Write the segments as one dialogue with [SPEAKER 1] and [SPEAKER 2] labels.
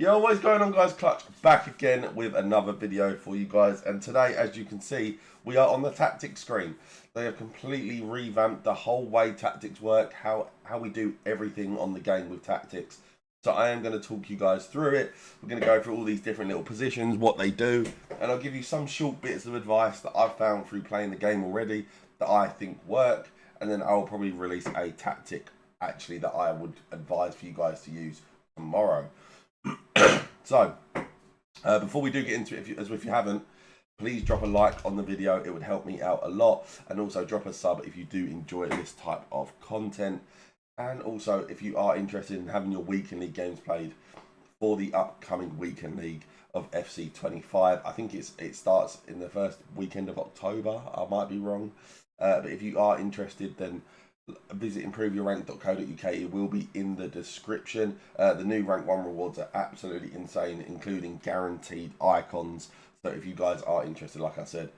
[SPEAKER 1] Yeah, what's going on, guys? Clutch back again with another video for you guys, and today, as you can see, we are on the tactics screen. They have completely revamped the whole way tactics work, how we do everything on the game with tactics. So I am going to talk you guys through it. We're going to go through all these different little positions, what they do, and I'll give you some short bits of advice that I've found through playing the game already that I think work, and then I'll probably release a tactic actually that I would advise for you guys to use tomorrow. So, before we do get into it, if you haven't, please drop a like on the video. It would help me out a lot. And also drop a sub if you do enjoy this type of content. And also, if you are interested in having your weekend league games played for the upcoming weekend league of FC 25, I think it starts in the first weekend of October. I might be wrong. But if you are interested, then visit improveyourrank.co.uk. It will be in the description. The new rank 1 rewards are absolutely insane, including guaranteed icons. So if you guys are interested, like I said,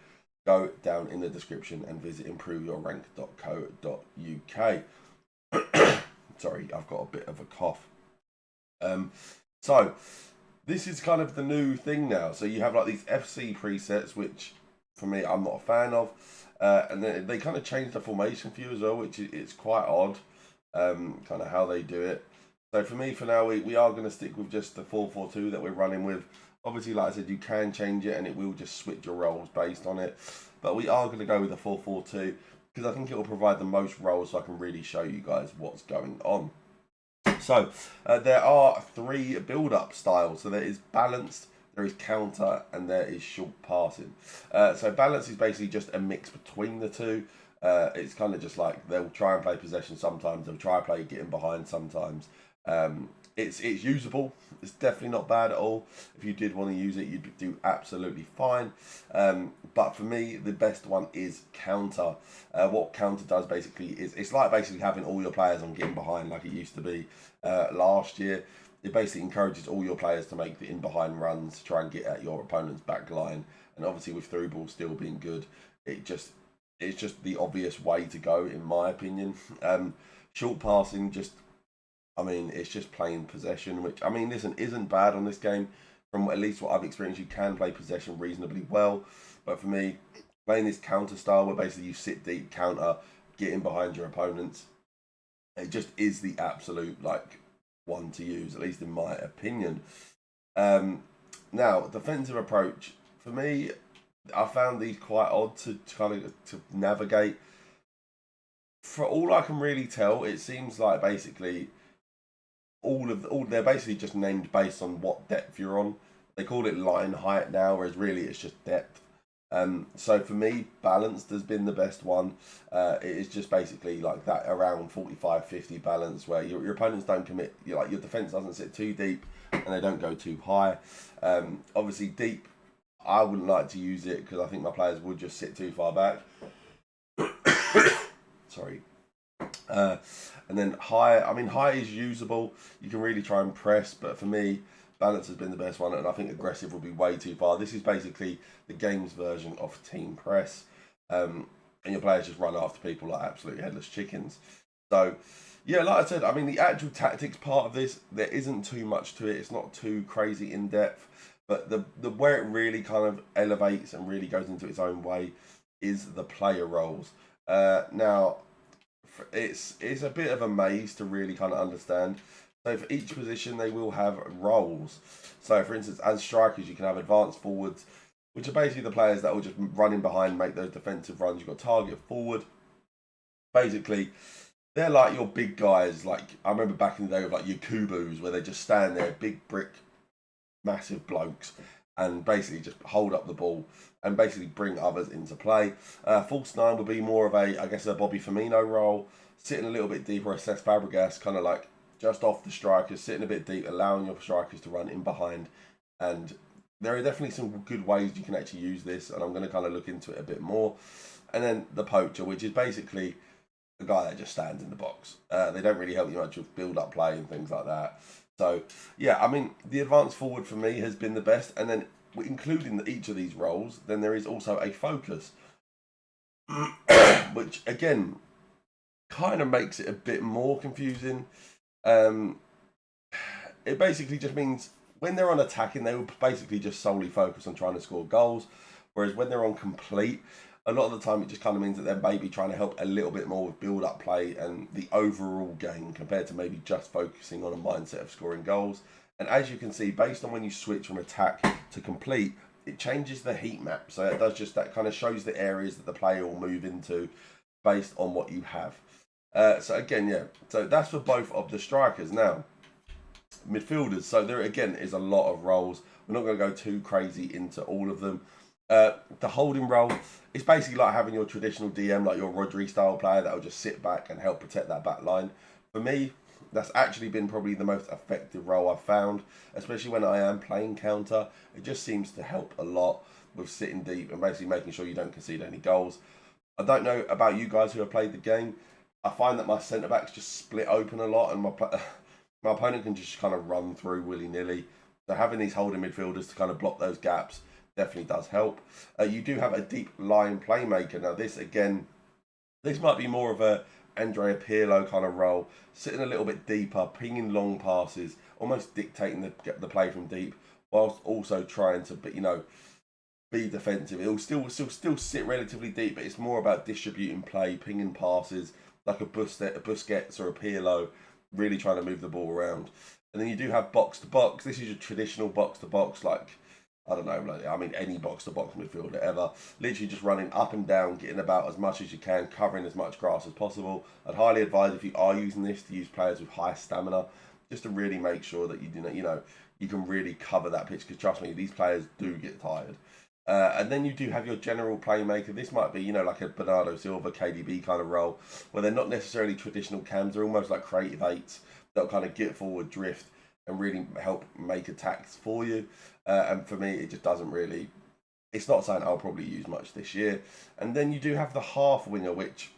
[SPEAKER 1] go down in the description and visit improveyourrank.co.uk. Sorry, I've got a bit of a cough. So this is kind of the new thing now. So you have like these FC presets, which for me I'm not a fan of. And then they kind of changed the formation for you as well, which it's quite odd, kind of how they do it. So for me, for now, we are going to stick with just the 4-4-2 that we're running with. Obviously, like I said, you can change it and it will just switch your roles based on it. But we are going to go with the 4-4-2 because I think it will provide the most roles so I can really show you guys what's going on. So there are 3 build-up styles. So there is balanced, there is counter, and there is short passing. So balance is basically just a mix between the two. It's kind of just like they'll try and play possession sometimes, they'll try and play getting behind sometimes. It's usable. It's definitely not bad at all. If you did want to use it, you'd do absolutely fine. But for me, the best one is counter. What counter does basically is it's like basically having all your players on getting behind like it used to be last year. It basically encourages all your players to make the in-behind runs to try and get at your opponent's back line. And obviously with through ball still being good, it's just the obvious way to go, in my opinion. Short passing, I mean, it's just plain possession, which, I mean, listen, isn't bad on this game. From at least what I've experienced, you can play possession reasonably well. But for me, playing this counter style where basically you sit deep, counter, get in behind your opponents, it just is the absolute, like, one to use, at least in my opinion. Now, defensive approach, for me, I found these quite odd to kind of to navigate. For all I can really tell, it seems like basically they're basically just named based on what depth you're on. They call it line height now, whereas really it's just depth. So for me, balanced has been the best one. It is just basically like that around 45-50 balance where your opponents don't commit, your defense doesn't sit too deep and they don't go too high. Obviously deep, I wouldn't like to use it because I think my players would just sit too far back. Sorry. And then high, I mean high is usable. You can really try and press, but for me, balance has been the best one, and I think aggressive would be way too far. This is basically the game's version of team press, and your players just run after people like absolute headless chickens. So, yeah, like I said, I mean, the actual tactics part of this, there isn't too much to it. It's not too crazy in depth, but the where it really kind of elevates and really goes into its own way is the player roles. Now, it's a bit of a maze to really kind of understand. So for each position, they will have roles. So for instance, as strikers, you can have advanced forwards, which are basically the players that will just run in behind, make those defensive runs. You've got target forward. Basically, they're like your big guys. Like I remember back in the day with like your Kubus, where they just stand there, big brick, massive blokes, and basically just hold up the ball and basically bring others into play. False 9 would be more of a, I guess, a Bobby Firmino role, sitting a little bit deeper, a Cesc Fabregas, kind of like just off the strikers, sitting a bit deep, allowing your strikers to run in behind. And there are definitely some good ways you can actually use this, and I'm going to kind of look into it a bit more. And then the poacher, which is basically the guy that just stands in the box. They don't really help you much with build-up play and things like that. So, yeah, I mean, the advanced forward for me has been the best. And then, including each of these roles, then there is also a focus. Which, again, kind of makes it a bit more confusing. It basically just means when they're on attacking, they will basically just solely focus on trying to score goals. Whereas when they're on complete, a lot of the time it just kind of means that they're maybe trying to help a little bit more with build-up play and the overall game compared to maybe just focusing on a mindset of scoring goals. And as you can see, based on when you switch from attack to complete, it changes the heat map. So it does just that, kind of shows the areas that the player will move into based on what you have. So again, yeah, so that's for both of the strikers. Now, midfielders, so there again is a lot of roles. We're not going to go too crazy into all of them. The holding role is basically like having your traditional DM, like your razzhd style player that will just sit back and help protect that back line. For me, that's actually been probably the most effective role I've found, especially when I am playing counter. It just seems to help a lot with sitting deep and basically making sure you don't concede any goals. I don't know about you guys who have played the game. I find that my centre-backs just split open a lot, and my opponent can just kind of run through willy-nilly. So having these holding midfielders to kind of block those gaps definitely does help. You do have a deep line playmaker. Now this, again, this might be more of a Andrea Pirlo kind of role, sitting a little bit deeper, pinging long passes, almost dictating the play from deep, whilst also trying to, be defensive. It'll still sit relatively deep, but it's more about distributing play, pinging passes, like a Busquets or a Pirlo, really trying to move the ball around. And then you do have box to box. This is your traditional box to box, like, I don't know, any box to box midfielder ever. Literally just running up and down, getting about as much as you can, covering as much grass as possible. I'd highly advise, if you are using this, to use players with high stamina, just to really make sure that you can really cover that pitch. Because trust me, these players do get tired. And then you do have your general playmaker. This might be, like a Bernardo Silva, KDB kind of role, where they're not necessarily traditional cams. They're almost like creative eights that'll kind of get forward, drift, and really help make attacks for you. And for me, it just doesn't really... It's not something I'll probably use much this year. And then you do have the half winger, which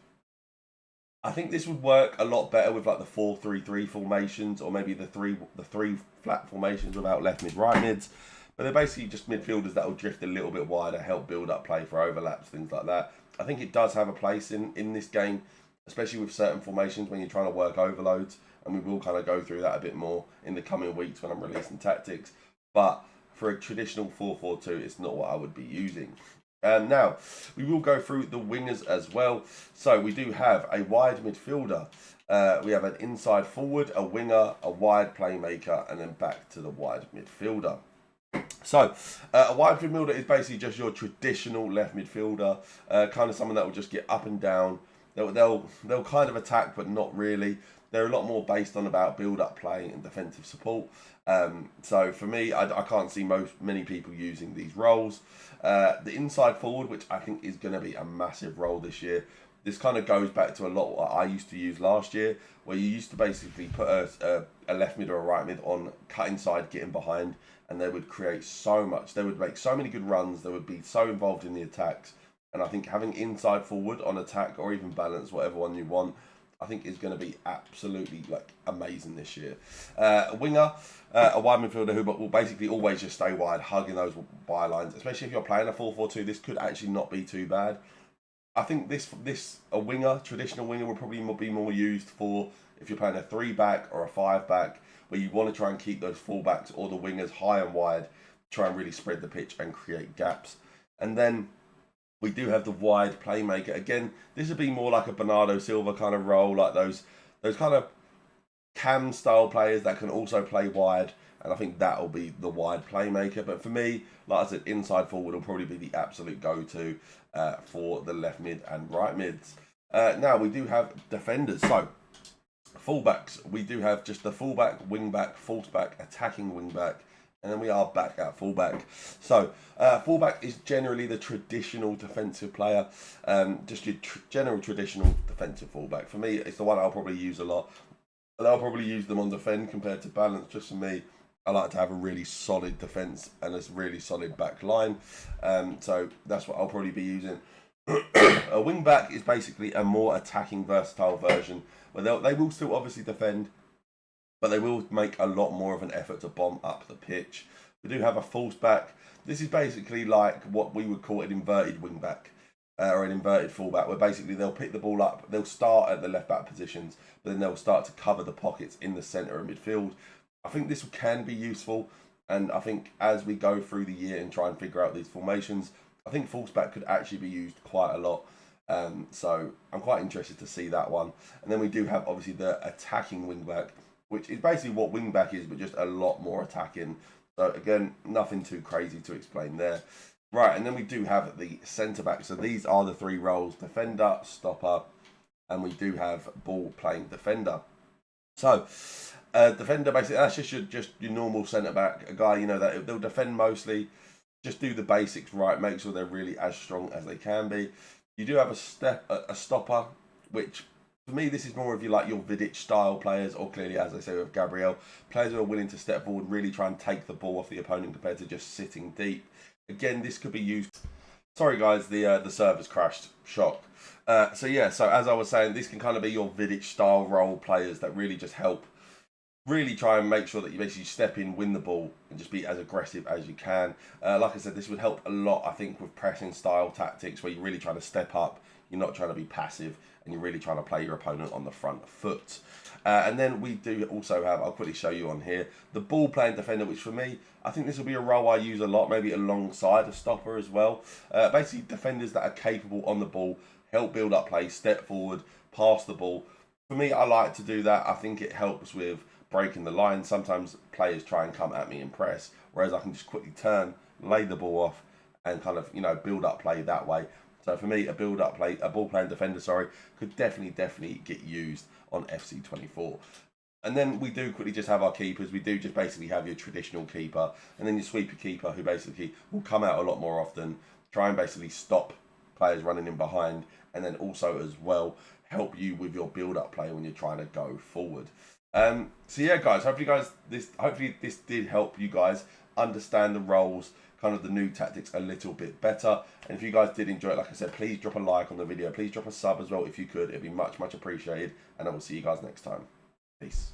[SPEAKER 1] I think this would work a lot better with like the 4-3-3 formations, or maybe the three flat formations without left mid, right mids. But they're basically just midfielders that will drift a little bit wider, help build up play for overlaps, things like that. I think it does have a place in this game, especially with certain formations when you're trying to work overloads. And we will kind of go through that a bit more in the coming weeks when I'm releasing tactics. But for a traditional 4-4-2, it's not what I would be using. Now, we will go through the wingers as well. So we do have a wide midfielder. We have an inside forward, a winger, a wide playmaker, and then back to the wide midfielder. So, a wide midfielder is basically just your traditional left midfielder, kind of someone that will just get up and down. They'll kind of attack, but not really. They're a lot more based on about build-up play and defensive support. So for me, I can't see many people using these roles. The inside forward, which I think is going to be a massive role this year. This kind of goes back to a lot what I used to use last year, where you used to basically put a left mid or a right mid on, cut inside, getting behind, and they would create so much. They would make so many good runs. They would be so involved in the attacks. And I think having inside forward on attack, or even balance, whatever one you want, I think is going to be absolutely amazing this year. A winger, a wide midfielder who will basically always just stay wide, hugging those bylines. Especially if you're playing a 4-4-2, this could actually not be too bad. I think a winger, traditional winger, will probably be more used for if you're playing a 3-back or a 5-back, where you want to try and keep those fullbacks or the wingers high and wide, try and really spread the pitch and create gaps. And then we do have the wide playmaker. Again, this would be more like a Bernardo Silva kind of role, like those kind of cam style players that can also play wide. And I think that will be the wide playmaker. But for me, like I said, inside forward will probably be the absolute go-to for the left mid and right mids. Now, we do have defenders. So, fullbacks. We do have just the fullback, wingback, falseback, attacking wingback. And then we are back at fullback. So, fullback is generally the traditional defensive player. Just your general traditional defensive fullback. For me, it's the one I'll probably use a lot. And I'll probably use them on defend compared to balance. Just for me, I like to have a really solid defence and a really solid back line. So that's what I'll probably be using. A wing-back is basically a more attacking, versatile version, where they will still obviously defend, but they will make a lot more of an effort to bomb up the pitch. We do have a false-back. This is basically like what we would call an inverted wing-back. Or an inverted fullback, where basically they'll pick the ball up, they'll start at the left back positions, but then they'll start to cover the pockets in the centre of midfield. I think this can be useful, And I think as we go through the year and try and figure out these formations, I think fullback could actually be used quite a lot. So I'm quite interested to see that one. And then we do have obviously the attacking wingback, which is basically what wingback is, but just a lot more attacking. So again, nothing too crazy to explain there. Right, and then we do have the centre back. So these are the three roles: defender, stopper, and we do have ball playing defender. So defender, basically, that's just your normal centre back, a guy, you know, that they'll defend mostly, just do the basics right, make sure they're really as strong as they can be. You do have a stopper, which for me, this is more of your Vidic style players, or clearly, as I say with Gabriel, players who are willing to step forward, really try and take the ball off the opponent compared to just sitting deep. Again, this could be used. Sorry guys, the server's crashed. Shock. So yeah, so as I was saying, this can kind of be your Vidic style role players that really just help, really try and make sure that you basically step in, win the ball, and just be as aggressive as you can. Like I said, this would help a lot, I think, with pressing style tactics where you're really trying to step up, you're not trying to be passive, and you're really trying to play your opponent on the front foot. And then we do also have, I'll quickly show you on here, the ball playing defender, which for me, I think this will be a role I use a lot, maybe alongside a stopper as well. Basically, defenders that are capable on the ball, help build up play, step forward, pass the ball. For me, I like to do that. I think it helps with breaking the line. Sometimes players try and come at me and press, whereas I can just quickly turn, lay the ball off, and kind of, you know, build up play that way. So for me, a ball playing defender, could definitely get used on FC24. And then we do quickly just have our keepers. We do just basically have your traditional keeper, and then your sweeper keeper, who basically will come out a lot more often, try and basically stop players running in behind, and then also as well help you with your build-up play when you're trying to go forward. So yeah, guys, hopefully this did help you guys understand the roles, kind of the new tactics a little bit better. And if you guys did enjoy it, like I said, please drop a like on the video. Please drop a sub as well if you could. It'd be much appreciated. And I will see you guys next time. Peace.